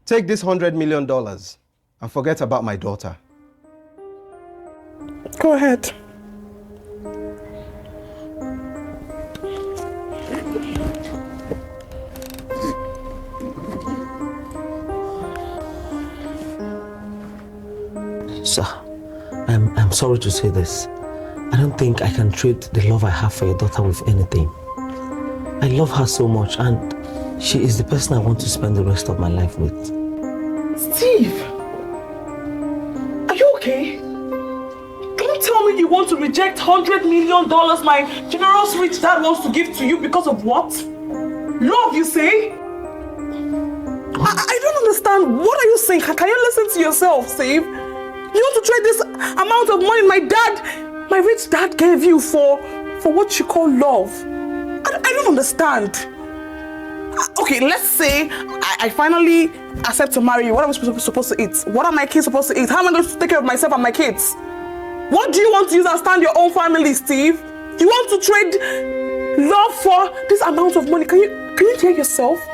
Take this $100 million and forget about my daughter. Go ahead. Sir, I'm sorry to say this. I don't think I can trade the love I have for your daughter with anything. I love her so much, and she is the person I want to spend the rest of my life with. Steve! Are you okay? Don't tell me you want to reject $100 million my generous rich dad wants to give to you because of what? Love, you say? I don't understand. What are you saying? Can you listen to yourself, Steve? You want to trade this amount of money my rich dad gave you for what you call love? I don't understand. Okay, let's say I finally accept to marry you. What am I supposed to eat? What are my kids supposed to eat? How am I going to take care of myself and my kids? What do you want to use and stand your own family, Steve? You want to trade love for this amount of money? Can you hear yourself?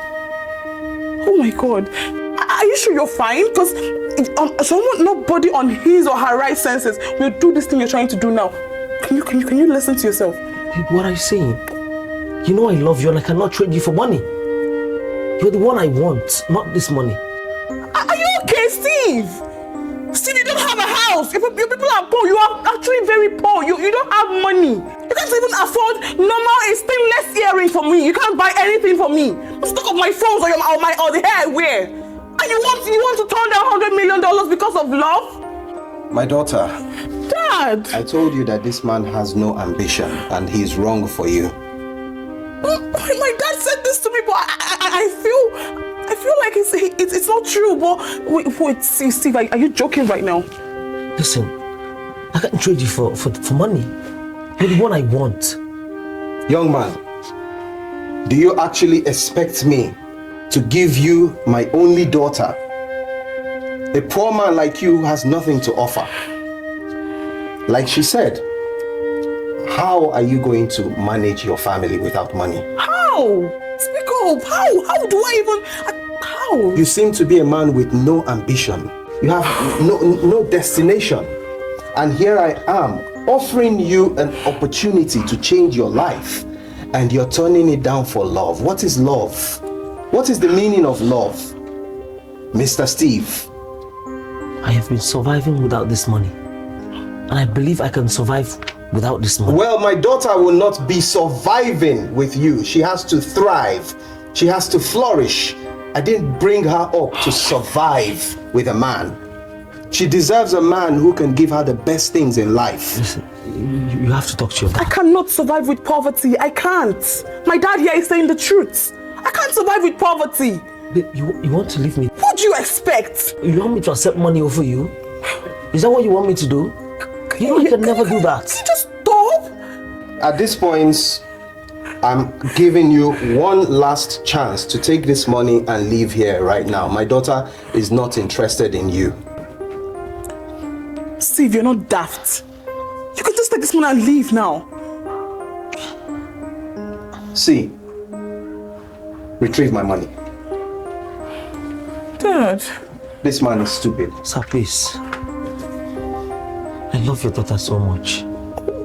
Oh my God. Are you sure you're fine? Because nobody on his or her right senses will do this thing you're trying to do now. Can you listen to yourself? What are you saying? You know I love you and I cannot trade you for money. You're the one I want, not this money. Are you okay, Steve? Steve, you don't have a house. Your people are poor. You are actually very poor. You don't have money. You can't even afford normal stainless earring for me. You can't buy anything for me. Let's talk of my phones or the hair I wear. And you want to turn down $100 million because of love? My daughter. Dad! I told you that this man has no ambition and he's wrong for you. My dad said this to me, but I feel like it's not true. But wait, Steve, are you joking right now? Listen, I can't trade you for money. You're the one I want. Young man, do you actually expect me to give you my only daughter? A poor man like you has nothing to offer. Like she said, how are you going to manage your family without money? How? Speak up. How do I even... How? You seem to be a man with no ambition. You have no destination. And here I am offering you an opportunity to change your life. And you're turning it down for love. What is love? What is the meaning of love? Mr. Steve. I have been surviving without this money. And I believe I can survive without this money. Well, my daughter will not be surviving with you. She has to thrive. She has to flourish. I didn't bring her up to survive with a man. She deserves a man who can give her the best things in life. Listen, you have to talk to your dad. I cannot survive with poverty. I can't. My dad here is saying the truth. I can't survive with poverty. You want to leave me? What do you expect? You want me to accept money over you? Is that what you want me to do? You know I can never do that. Can you just stop? At this point, I'm giving you one last chance to take this money and leave here right now. My daughter is not interested in you. Steve, you're not daft. You can just take this money and leave now. See, retrieve my money. Dad. This man is stupid. Sir, please. I love your daughter so much.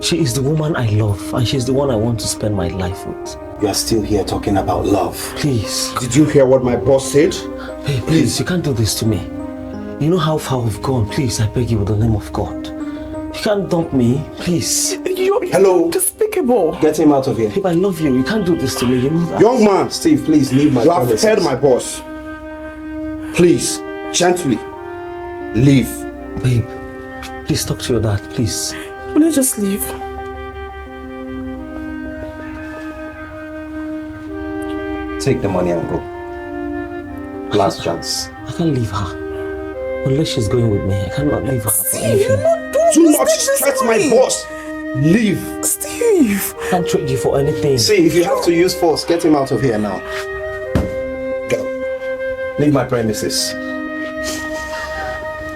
She is the woman I love, and she's the one I want to spend my life with. You are still here talking about love. Please. Did you hear what my boss said? Hey, please, you can't do this to me. You know how far we've gone. Please, I beg you, with the name of God. You can't dump me, please. You're despicable. Get him out of here. Babe, I love you. You can't do this to me. You know that. Young man, Steve, please leave my you have premises. heard my boss. Please, gently, leave. Babe, please talk to your dad, please. Will you just leave? Take the money and go. Last chance. I can't leave her. Unless she's going with me, I cannot leave her. Steve, you're not doing Do this. not stress my boss. Leave. Steve. I can't trade you for anything. See, if you have to use force, get him out of here now. Go. Leave my premises.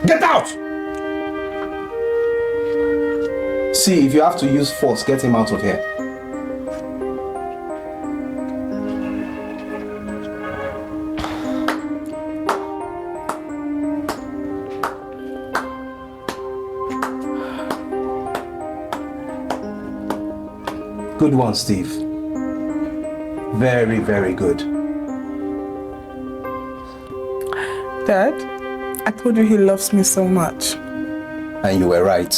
Get out! See, if you have to use force, get him out of here. Good one, Steve. Very, very good. Dad, I told you he loves me so much. And you were right.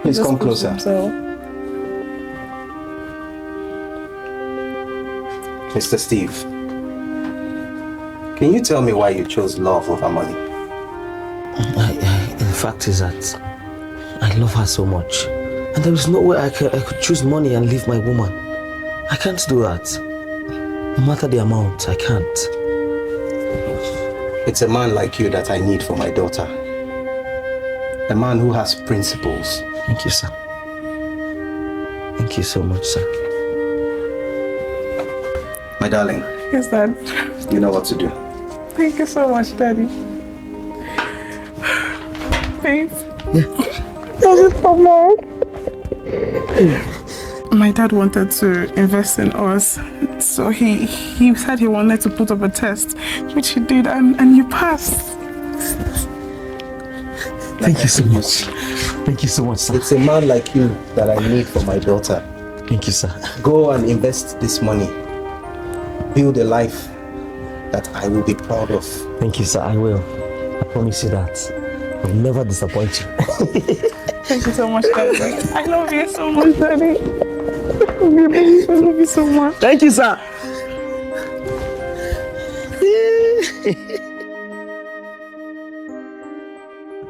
Please come closer. Mr. Steve, can you tell me why you chose love over money? The fact is that I love her so much. And there is no way I could choose money and leave my woman. I can't do that. No matter the amount, I can't. It's a man like you that I need for my daughter. A man who has principles. Thank you, sir. Thank you so much, sir. My darling. Yes, Dad. You know what to do. Thank you so much, Daddy. Babe. Love you so much. My dad wanted to invest in us, so he said he wanted to put up a test, which he did, and you passed. Thank you so much. Thank you so much, sir. It's a man like you that I need for my daughter. Thank you, sir. Go and invest this money. Build a life that I will be proud of. Thank you, sir. I will. I promise you that. I'll never disappoint you. Thank you so much, Daddy. I love you so much, Daddy. I love you so much. Thank you, sir.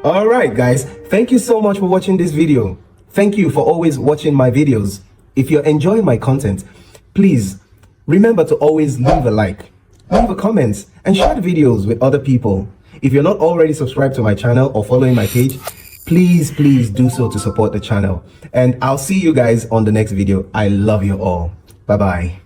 Alright guys, thank you so much for watching this video. Thank you for always watching my videos. If you're enjoying my content, please remember to always leave a like, leave a comment, and share the videos with other people. If you're not already subscribed to my channel or following my page, please do so to support the channel. And I'll see you guys on the next video. I love you all. Bye bye.